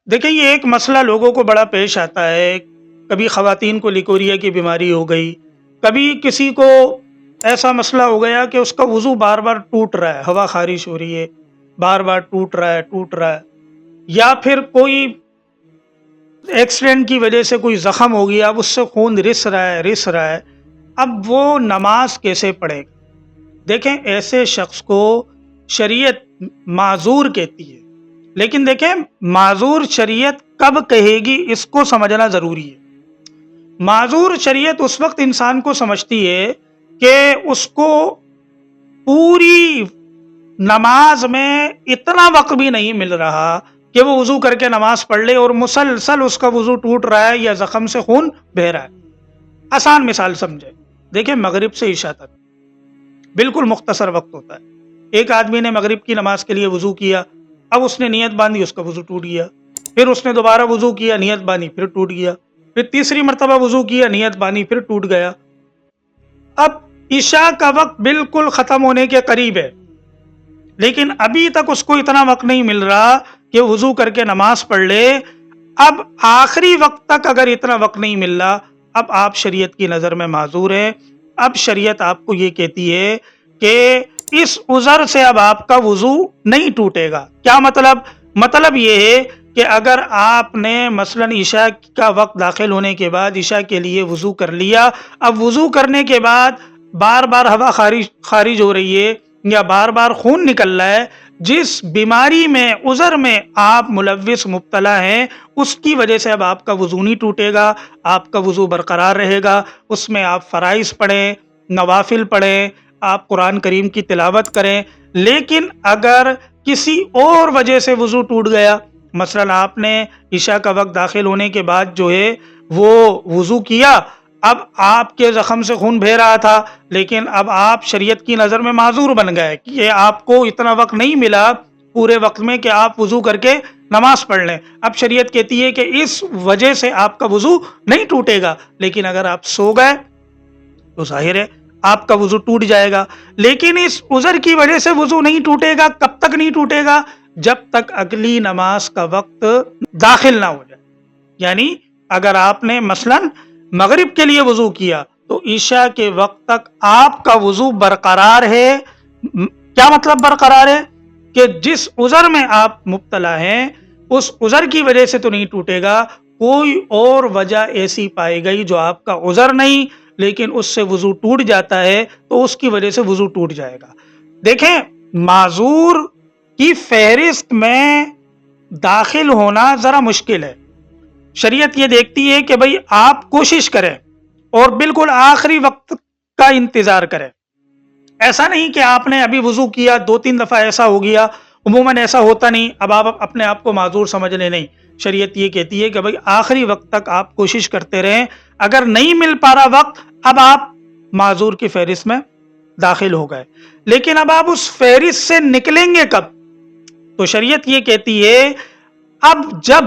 دیکھیں یہ ایک مسئلہ لوگوں کو بڑا پیش آتا ہے. کبھی خواتین کو لیکوریا کی بیماری ہو گئی، کبھی کسی کو ایسا مسئلہ ہو گیا کہ اس کا وضو بار بار ٹوٹ رہا ہے، ہوا خارش ہو رہی ہے، بار بار ٹوٹ رہا ہے، یا پھر کوئی ایکسیڈنٹ کی وجہ سے کوئی زخم ہو گیا، اب اس سے خون رس رہا ہے. اب وہ نماز کیسے پڑھے گا؟ دیکھیں ایسے شخص کو شریعت معذور کہتی ہے، لیکن دیکھیں معذور شریعت کب کہے گی اس کو سمجھنا ضروری ہے. معذور شریعت اس وقت انسان کو سمجھتی ہے کہ اس کو پوری نماز میں اتنا وقت بھی نہیں مل رہا کہ وہ وضو کر کے نماز پڑھ لے اور مسلسل اس کا وضو ٹوٹ رہا ہے یا زخم سے خون بہہ رہا ہے. آسان مثال سمجھے، دیکھیں مغرب سے عشاء تک بالکل مختصر وقت ہوتا ہے. ایک آدمی نے مغرب کی نماز کے لیے وضو کیا، اب اس نے نیت باندھی، اس کا وضو ٹوٹ گیا. پھر اس نے دوبارہ وضو کیا، نیت باندھی، پھر ٹوٹ گیا. پھر تیسری مرتبہ وضو کیا، نیت باندھی، پھر ٹوٹ گیا. اب عشاء کا وقت بالکل ختم ہونے کے قریب ہے، لیکن ابھی تک اس کو اتنا وقت نہیں مل رہا کہ وضو کر کے نماز پڑھ لے. اب آخری وقت تک اگر اتنا وقت نہیں مل رہا، اب آپ شریعت کی نظر میں معذور ہیں. اب شریعت آپ کو یہ کہتی ہے کہ اس عذر سے اب آپ کا وضو نہیں ٹوٹے گا. کیا مطلب یہ ہے کہ اگر آپ نے مثلا عشاء کا وقت داخل ہونے کے بعد عشاء کے لیے وضو کر لیا، اب وضو کرنے کے بعد بار بار ہوا خارج ہو رہی ہے یا بار بار خون نکل رہا ہے، جس بیماری میں عذر میں آپ ملوث مبتلا ہیں اس کی وجہ سے اب آپ کا وضو نہیں ٹوٹے گا، آپ کا وضو برقرار رہے گا. اس میں آپ فرائض پڑھیں، نوافل پڑھیں، آپ قرآن کریم کی تلاوت کریں. لیکن اگر کسی اور وجہ سے وضو ٹوٹ گیا، مثلا آپ نے عشاء کا وقت داخل ہونے کے بعد جو ہے وہ وضو کیا، اب آپ کے زخم سے خون بہہ رہا تھا، لیکن اب آپ شریعت کی نظر میں معذور بن گئے کہ آپ کو اتنا وقت نہیں ملا پورے وقت میں کہ آپ وضو کر کے نماز پڑھ لیں. اب شریعت کہتی ہے کہ اس وجہ سے آپ کا وضو نہیں ٹوٹے گا، لیکن اگر آپ سو گئے تو ظاہر ہے آپ کا وضو ٹوٹ جائے گا. لیکن اس عذر کی وجہ سے وضو نہیں ٹوٹے گا. کب تک نہیں ٹوٹے گا؟ جب تک اگلی نماز کا وقت داخل نہ ہو جائے. یعنی اگر آپ نے مثلا مغرب کے لیے وضو کیا تو عشاء کے وقت تک آپ کا وضو برقرار ہے. کیا مطلب برقرار ہے؟ کہ جس عذر میں آپ مبتلا ہیں اس عذر کی وجہ سے تو نہیں ٹوٹے گا، کوئی اور وجہ ایسی پائی گئی جو آپ کا عذر نہیں لیکن اس سے وضو ٹوٹ جاتا ہے تو اس کی وجہ سے وضو ٹوٹ جائے گا. دیکھیں معذور کی فہرست میں داخل ہونا ذرا مشکل ہے. شریعت یہ دیکھتی ہے کہ بھئی آپ کوشش کریں اور بالکل آخری وقت کا انتظار کریں. ایسا نہیں کہ آپ نے ابھی وضو کیا 2-3 دفعہ ایسا ہو گیا، عموماً ایسا ہوتا نہیں، اب آپ اپنے آپ کو معذور سمجھ لیں. نہیں، شریعت یہ کہتی ہے کہ بھئی آخری وقت تک آپ کوشش کرتے رہیں. اگر نہیں مل پا رہا وقت، اب آپ معذور کی فہرست میں داخل ہو گئے. لیکن اب آپ اس فہرست سے نکلیں گے کب؟ تو شریعت یہ کہتی ہے اب جب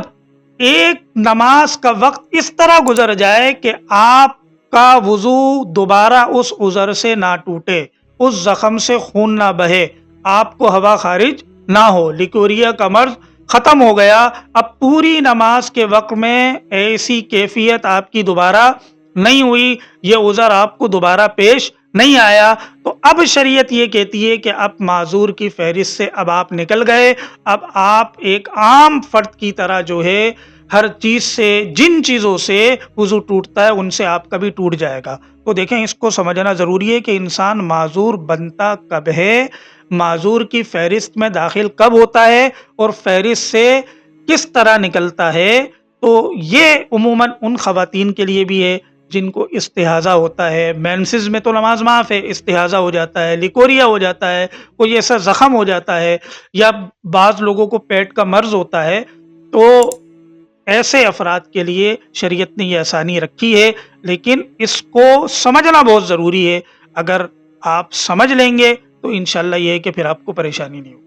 ایک نماز کا وقت اس طرح گزر جائے کہ آپ کا وضو دوبارہ اس عذر سے نہ ٹوٹے، اس زخم سے خون نہ بہے، آپ کو ہوا خارج نہ ہو، لیکوریا کا مرض ختم ہو گیا، اب پوری نماز کے وقت میں ایسی کیفیت آپ کی دوبارہ نہیں ہوئی، یہ عذر آپ کو دوبارہ پیش نہیں آیا، تو اب شریعت یہ کہتی ہے کہ اب معذور کی فہرست سے اب آپ نکل گئے. اب آپ ایک عام فرد کی طرح جو ہے ہر چیز سے، جن چیزوں سے وضو ٹوٹتا ہے ان سے آپ کا بھی ٹوٹ جائے گا. تو دیکھیں اس کو سمجھنا ضروری ہے کہ انسان معذور بنتا کب ہے، معذور کی فہرست میں داخل کب ہوتا ہے اور فہرست سے کس طرح نکلتا ہے. تو یہ عموماً ان خواتین کے لیے بھی ہے جن کو استحاضہ ہوتا ہے. مینسز میں تو نماز معاف ہے، استحاضہ ہو جاتا ہے، لیکوریا ہو جاتا ہے، کوئی ایسا زخم ہو جاتا ہے، یا بعض لوگوں کو پیٹ کا مرض ہوتا ہے، تو ایسے افراد کے لیے شریعت نے یہ آسانی رکھی ہے. لیکن اس کو سمجھنا بہت ضروری ہے. اگر آپ سمجھ لیں گے تو انشاءاللہ یہ ہے کہ پھر آپ کو پریشانی نہیں ہوگی.